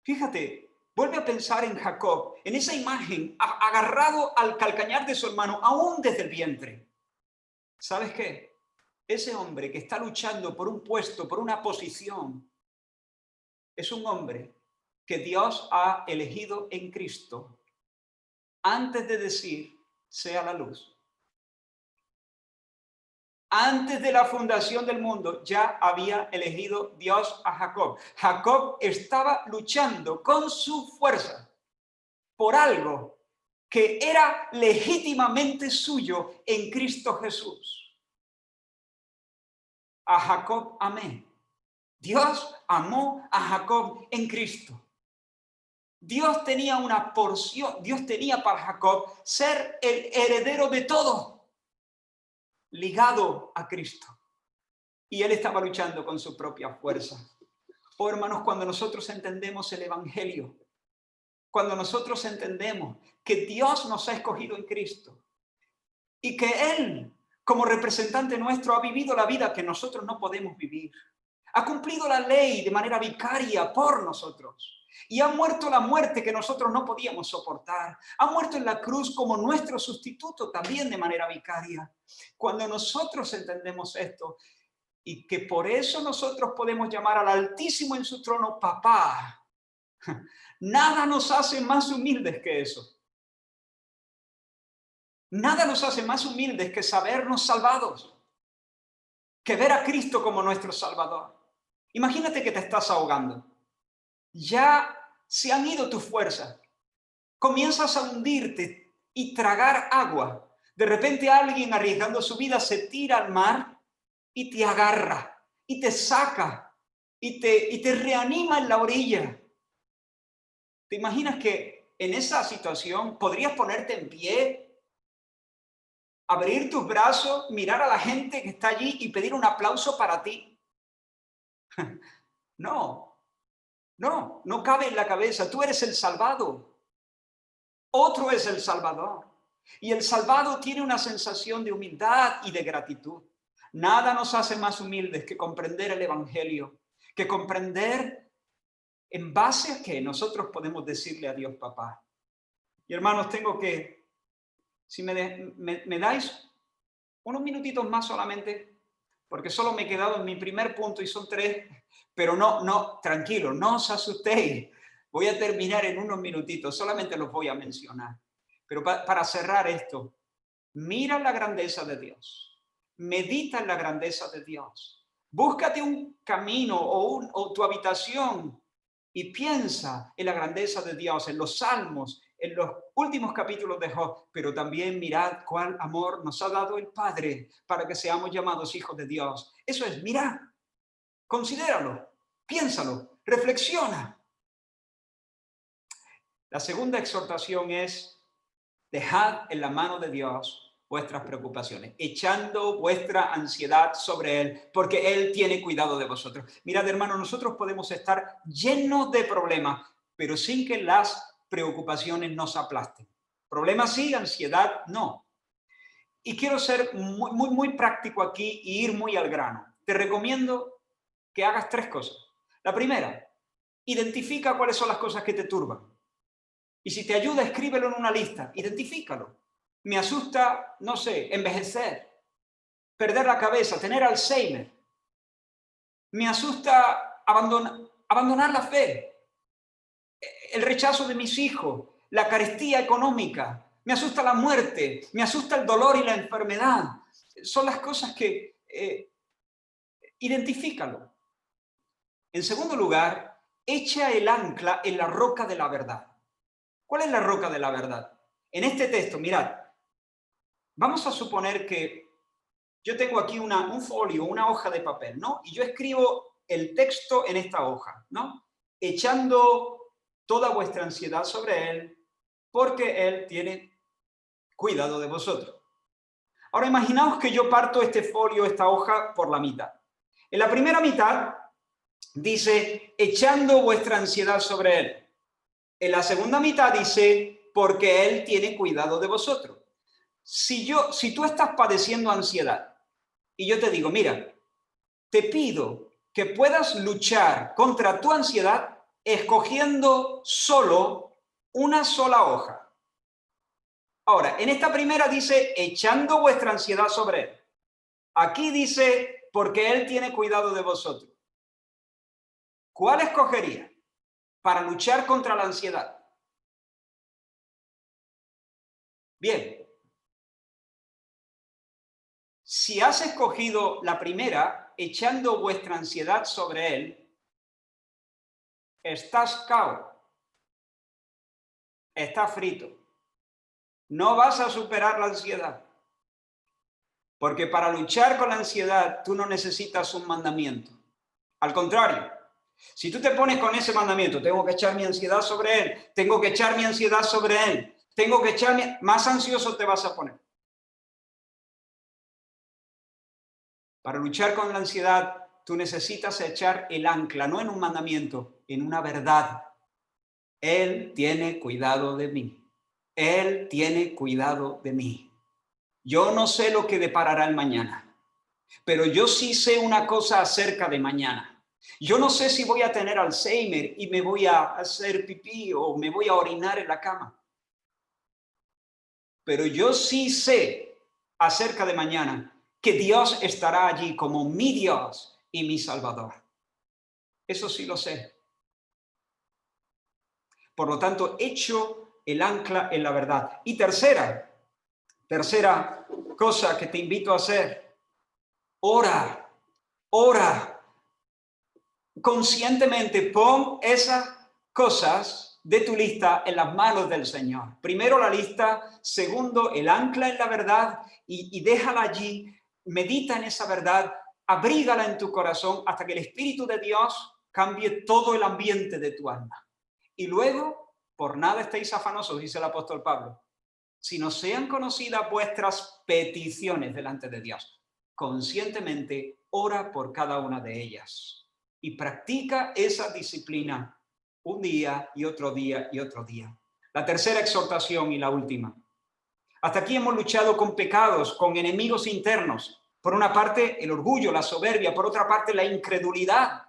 Fíjate, vuelve a pensar en Jacob, en esa imagen, agarrado al calcañar de su hermano, aún desde el vientre. ¿Sabes qué? Ese hombre que está luchando por un puesto, por una posición, es un hombre que Dios ha elegido en Cristo antes de decir, sea la luz. Antes de la fundación del mundo ya había elegido Dios a Jacob. Jacob estaba luchando con su fuerza por algo que era legítimamente suyo en Cristo Jesús. A Jacob amé. Dios amó a Jacob en Cristo. Dios tenía una porción, Dios tenía para Jacob ser el heredero de todo, ligado a Cristo. Y él estaba luchando con su propia fuerza. Oh, hermanos, cuando nosotros entendemos el Evangelio, cuando nosotros entendemos que Dios nos ha escogido en Cristo y que Él, como representante nuestro, ha vivido la vida que nosotros no podemos vivir, ha cumplido la ley de manera vicaria por nosotros y ha muerto la muerte que nosotros no podíamos soportar. Ha muerto en la cruz como nuestro sustituto también de manera vicaria. Cuando nosotros entendemos esto y que por eso nosotros podemos llamar al Altísimo en su trono papá, nada nos hace más humildes que eso. Nada nos hace más humildes que sabernos salvados, que ver a Cristo como nuestro Salvador. Imagínate que te estás ahogando. Ya se han ido tus fuerzas. Comienzas a hundirte y tragar agua. De repente alguien arriesgando su vida se tira al mar y te agarra y te saca y te reanima en la orilla. ¿Te imaginas que en esa situación podrías ponerte en pie, abrir tus brazos, mirar a la gente que está allí y pedir un aplauso para ti? No, no cabe en la cabeza. Tú eres el salvado. Otro es el Salvador. Y el salvado tiene una sensación de humildad y de gratitud. Nada nos hace más humildes que comprender el Evangelio, que comprender en base a que nosotros podemos decirle a Dios papá. Y hermanos, tengo que, si me dais unos minutitos más solamente, porque solo me he quedado en mi primer punto y son 3, pero no, tranquilo, no os asustéis. Voy a terminar en unos minutitos, solamente los voy a mencionar. Pero para cerrar esto, mira la grandeza de Dios, medita en la grandeza de Dios, búscate un camino o tu habitación y piensa en la grandeza de Dios, en los salmos, en los últimos capítulos de Job, pero también mirad cuál amor nos ha dado el Padre para que seamos llamados hijos de Dios. Eso es, mirad, considéralo, piénsalo, reflexiona. La segunda exhortación es: dejad en la mano de Dios vuestras preocupaciones, echando vuestra ansiedad sobre Él, porque Él tiene cuidado de vosotros. Mirad, hermano, nosotros podemos estar llenos de problemas, pero sin que las preocupaciones nos aplasten. Problemas sí, ansiedad no. Y quiero ser muy práctico aquí y ir muy al grano. Te recomiendo que hagas 3 cosas. La primera, identifica cuáles son las cosas que te turban. Y si te ayuda, escríbelo en una lista, identifícalo. Me asusta, no sé, envejecer, perder la cabeza, tener Alzheimer. Me asusta abandonar la fe, el rechazo de mis hijos, la carestía económica. Me asusta la muerte, me asusta el dolor y la enfermedad. Son las cosas que identifícalo. En segundo lugar, echa el ancla en la roca de la verdad. ¿Cuál es la roca de la verdad? En este texto, mirad, vamos a suponer que yo tengo aquí un folio, una hoja de papel, ¿no? Y yo escribo el texto en esta hoja, ¿no? Echando toda vuestra ansiedad sobre Él, porque Él tiene cuidado de vosotros. Ahora imaginaos que yo parto este folio, esta hoja, por la mitad. En la primera mitad dice, echando vuestra ansiedad sobre Él. En la segunda mitad dice, porque Él tiene cuidado de vosotros. Si tú estás padeciendo ansiedad y yo te digo, mira, te pido que puedas luchar contra tu ansiedad escogiendo solo una sola hoja. Ahora, en esta primera dice, echando vuestra ansiedad sobre Él. Aquí dice, porque Él tiene cuidado de vosotros. ¿Cuál escogería para luchar contra la ansiedad? Bien. Si has escogido la primera, echando vuestra ansiedad sobre Él, estás cao, estás frito. No vas a superar la ansiedad. Porque para luchar con la ansiedad, tú no necesitas un mandamiento. Al contrario, si tú te pones con ese mandamiento, tengo que echar mi ansiedad sobre Él, tengo que echar mi ansiedad sobre Él, tengo que echarme, más ansioso te vas a poner. Para luchar con la ansiedad, tú necesitas echar el ancla, no en un mandamiento, en una verdad. Él tiene cuidado de mí. Él tiene cuidado de mí. Yo no sé lo que deparará el mañana, pero yo sí sé una cosa acerca de mañana. Yo no sé si voy a tener Alzheimer y me voy a hacer pipí o me voy a orinar en la cama. Pero yo sí sé acerca de mañana que Dios estará allí como mi Dios y mi Salvador. Eso sí lo sé. Por lo tanto, echo el ancla en la verdad. Y tercera cosa que te invito a hacer, ora conscientemente, pon esas cosas de tu lista en las manos del Señor. Primero la lista, segundo el ancla en la verdad y déjala allí, medita en esa verdad abrígala en tu corazón hasta que el Espíritu de Dios cambie todo el ambiente de tu alma. Y luego, por nada estéis afanosos, dice el apóstol Pablo, sino sean conocidas vuestras peticiones delante de Dios. Conscientemente, ora por cada una de ellas y practica esa disciplina un día y otro día y otro día. La tercera exhortación y la última. Hasta aquí hemos luchado con pecados, con enemigos internos. Por una parte, el orgullo, la soberbia. Por otra parte, la incredulidad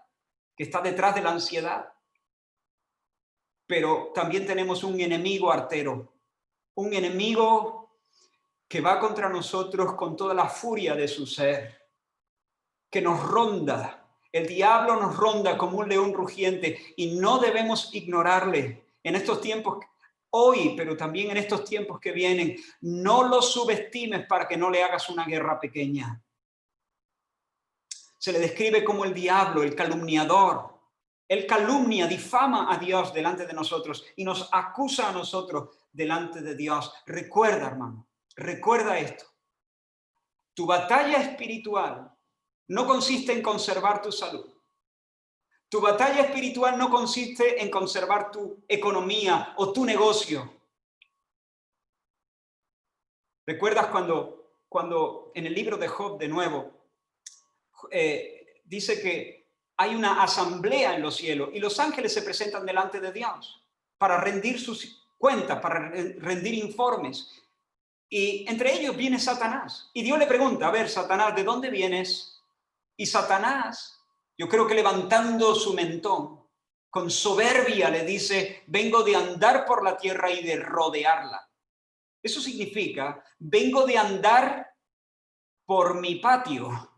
que está detrás de la ansiedad. Pero también tenemos un enemigo artero, un enemigo que va contra nosotros con toda la furia de su ser, que nos ronda. El diablo nos ronda como un león rugiente y no debemos ignorarle en estos tiempos, hoy, pero también en estos tiempos que vienen. No lo subestimes para que no le hagas una guerra pequeña. Se le describe como el diablo, el calumniador. Él calumnia, difama a Dios delante de nosotros y nos acusa a nosotros delante de Dios. Recuerda, hermano, recuerda esto. Tu batalla espiritual no consiste en conservar tu salud. Tu batalla espiritual no consiste en conservar tu economía o tu negocio. ¿Recuerdas cuando en el libro de Job, de nuevo, dice que hay una asamblea en los cielos y los ángeles se presentan delante de Dios para rendir sus cuentas, para rendir informes? Y entre ellos viene Satanás. Y Dios le pregunta, a ver, Satanás, ¿de dónde vienes? Y Satanás, yo creo que levantando su mentón, con soberbia le dice, vengo de andar por la tierra y de rodearla. Eso significa, vengo de andar por mi patio.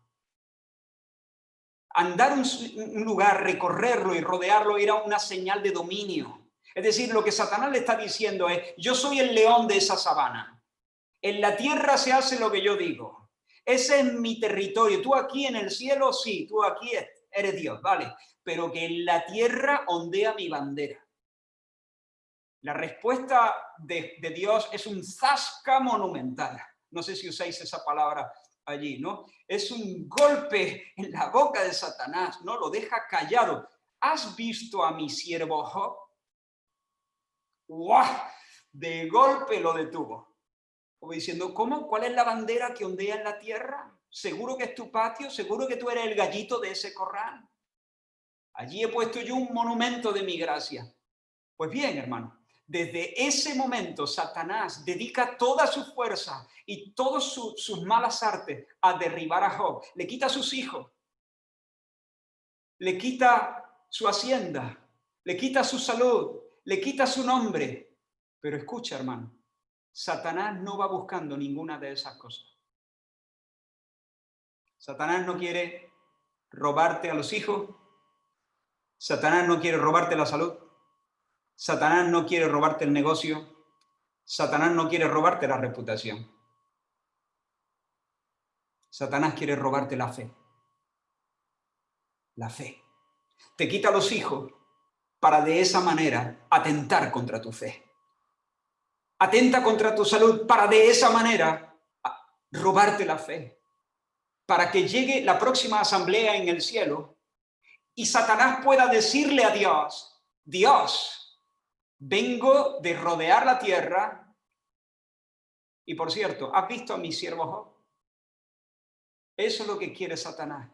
Andar un lugar, recorrerlo y rodearlo era una señal de dominio. Es decir, lo que Satanás le está diciendo es, yo soy el león de esa sabana. En la tierra se hace lo que yo digo. Ese es mi territorio. Tú aquí en el cielo, sí, tú aquí eres Dios, vale. Pero que en la tierra ondea mi bandera. La respuesta de Dios es un zasca monumental. No sé si usáis esa palabra allí, ¿no? Es un golpe en la boca de Satanás, ¿no? Lo deja callado. ¿Has visto a mi siervo Job? ¡Guau! De golpe lo detuvo. Como diciendo, ¿cómo? ¿Cuál es la bandera que ondea en la tierra? ¿Seguro que es tu patio? ¿Seguro que tú eres el gallito de ese corral? Allí he puesto yo un monumento de mi gracia. Pues bien, hermano, desde ese momento Satanás dedica toda su fuerza y todas sus malas artes a derribar a Job. Le quita a sus hijos, le quita su hacienda, le quita su salud, le quita su nombre. Pero escucha, hermano, Satanás no va buscando ninguna de esas cosas. Satanás no quiere robarte a los hijos. Satanás no quiere robarte la salud. Satanás no quiere robarte el negocio. Satanás no quiere robarte la reputación. Satanás quiere robarte la fe. La fe. Te quita los hijos para de esa manera atentar contra tu fe. Atenta contra tu salud para de esa manera robarte la fe. Para que llegue la próxima asamblea en el cielo y Satanás pueda decirle a Dios, Dios, vengo de rodear la tierra y por cierto, ¿has visto a mi siervo Job? Eso es lo que quiere Satanás,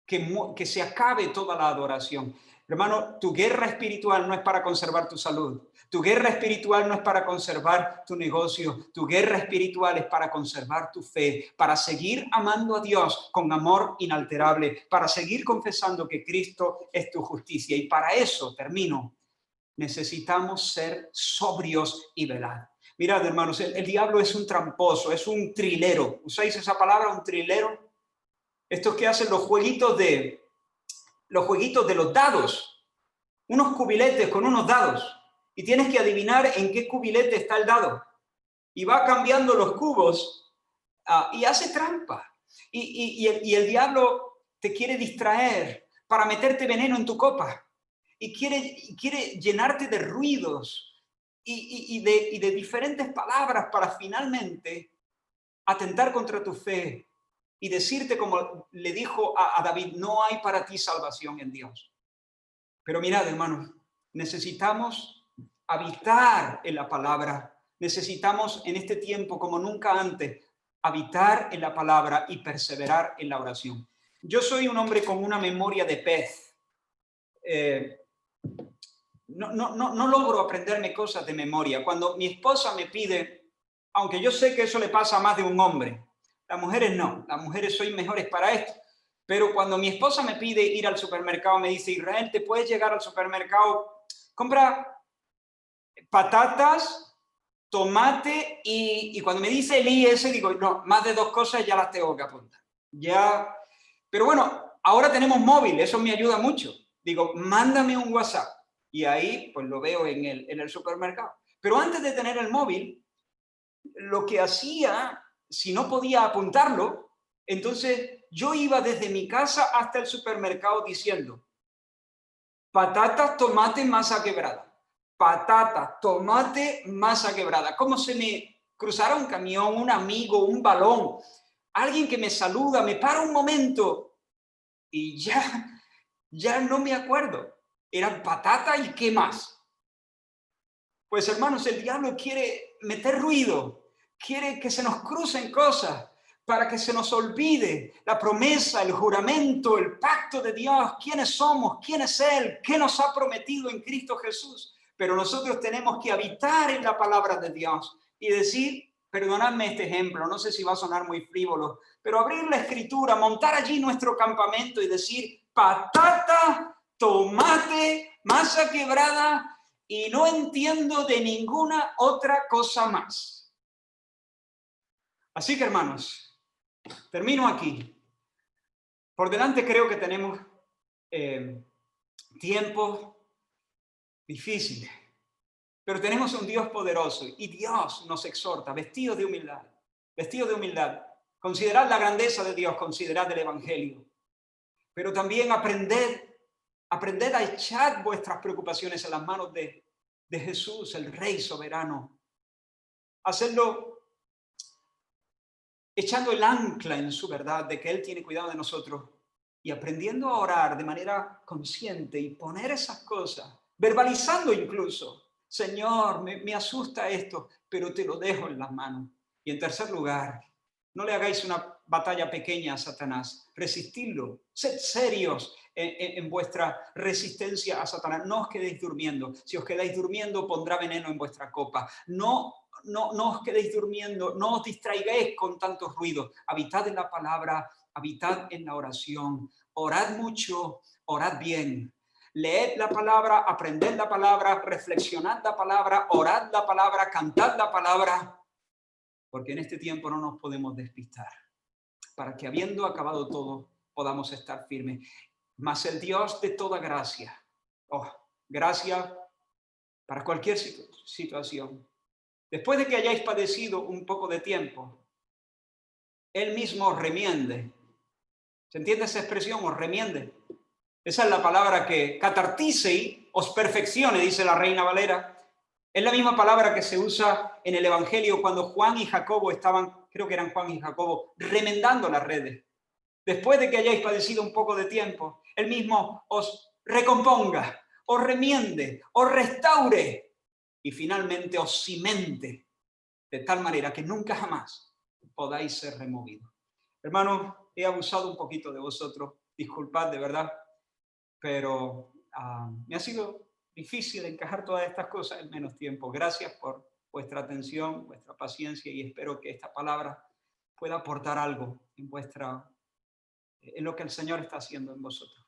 que se acabe toda la adoración. Hermano, tu guerra espiritual no es para conservar tu salud. Tu guerra espiritual no es para conservar tu negocio. Tu guerra espiritual es para conservar tu fe, para seguir amando a Dios con amor inalterable, para seguir confesando que Cristo es tu justicia. Y para eso, termino, necesitamos ser sobrios y velar. Mirad, hermanos, el diablo es un tramposo, es un trilero. ¿Usáis esa palabra, un trilero? Estos que hacen los jueguitos de los dados, unos cubiletes con unos dados, y tienes que adivinar en qué cubilete está el dado. Y va cambiando los cubos y hace trampa. Y el diablo te quiere distraer para meterte veneno en tu copa. Y quiere llenarte de ruidos y de diferentes palabras para finalmente atentar contra tu fe y decirte como le dijo a David, no hay para ti salvación en Dios. Pero mirad, hermanos, necesitamos habitar en la palabra. Necesitamos en este tiempo, como nunca antes, habitar en la palabra y perseverar en la oración. Yo soy un hombre con una memoria de pez. No logro aprenderme cosas de memoria. Cuando mi esposa me pide, aunque yo sé que eso le pasa a más de un hombre, las mujeres no, las mujeres son mejores para esto. Pero cuando mi esposa me pide ir al supermercado, me dice, Israel, ¿te puedes llegar al supermercado? Compra patatas, tomate y cuando me dice el IS, digo, no, más de 2 cosas ya las tengo que apuntar. Ya, pero bueno, ahora tenemos móvil, eso me ayuda mucho. Digo, mándame un WhatsApp y ahí pues lo veo en el supermercado. Pero antes de tener el móvil, lo que hacía, si no podía apuntarlo, entonces yo iba desde mi casa hasta el supermercado diciendo, patatas, tomate, masa quebrada. Patata, tomate, masa quebrada. Como se me cruzara un camión, un amigo, un balón, alguien que me saluda, me para un momento y ya no me acuerdo. Eran patata y qué más. Pues hermanos, el diablo quiere meter ruido, quiere que se nos crucen cosas para que se nos olvide la promesa, el juramento, el pacto de Dios, quiénes somos, quién es Él, qué nos ha prometido en Cristo Jesús. Pero nosotros tenemos que habitar en la palabra de Dios y decir, perdonadme este ejemplo, no sé si va a sonar muy frívolo, pero abrir la escritura, montar allí nuestro campamento y decir, patata, tomate, masa quebrada, y no entiendo de ninguna otra cosa más. Así que, hermanos, termino aquí. Por delante creo que tenemos tiempos difíciles, pero tenemos un Dios poderoso y Dios nos exhorta, vestidos de humildad, considerad la grandeza de Dios, considerad el Evangelio, pero también aprended a echar vuestras preocupaciones en las manos de Jesús, el Rey soberano. Hacerlo echando el ancla en su verdad de que Él tiene cuidado de nosotros y aprendiendo a orar de manera consciente y poner esas cosas, verbalizando incluso, Señor, me asusta esto, pero te lo dejo en las manos. Y en tercer lugar, no le hagáis una batalla pequeña a Satanás, resistidlo, sed serios en vuestra resistencia a Satanás, no os quedéis durmiendo, si os quedáis durmiendo pondrá veneno en vuestra copa, no os quedéis durmiendo, no os distraigáis con tantos ruidos, habitad en la palabra, habitad en la oración, orad mucho, orad bien, leed la palabra, aprended la palabra, reflexionad la palabra, orad la palabra, cantad la palabra, porque en este tiempo no nos podemos despistar, para que habiendo acabado todo, podamos estar firmes. Mas el Dios de toda gracia, gracia para cualquier situación, después de que hayáis padecido un poco de tiempo, Él mismo os remiende. ¿Se entiende esa expresión? Os remiende. Esa es la palabra que catartisei, os perfeccione, dice la Reina Valera. Es la misma palabra que se usa en el Evangelio cuando Juan y Jacobo estaban, creo que eran Juan y Jacobo, remendando las redes. Después de que hayáis padecido un poco de tiempo, Él mismo os recomponga, os remiende, os restaure y finalmente os cimente de tal manera que nunca jamás podáis ser removidos. Hermanos, he abusado un poquito de vosotros, disculpad de verdad, pero me ha sido difícil encajar todas estas cosas en menos tiempo. Gracias por vuestra atención, vuestra paciencia y espero que esta palabra pueda aportar algo en lo que el Señor está haciendo en vosotros.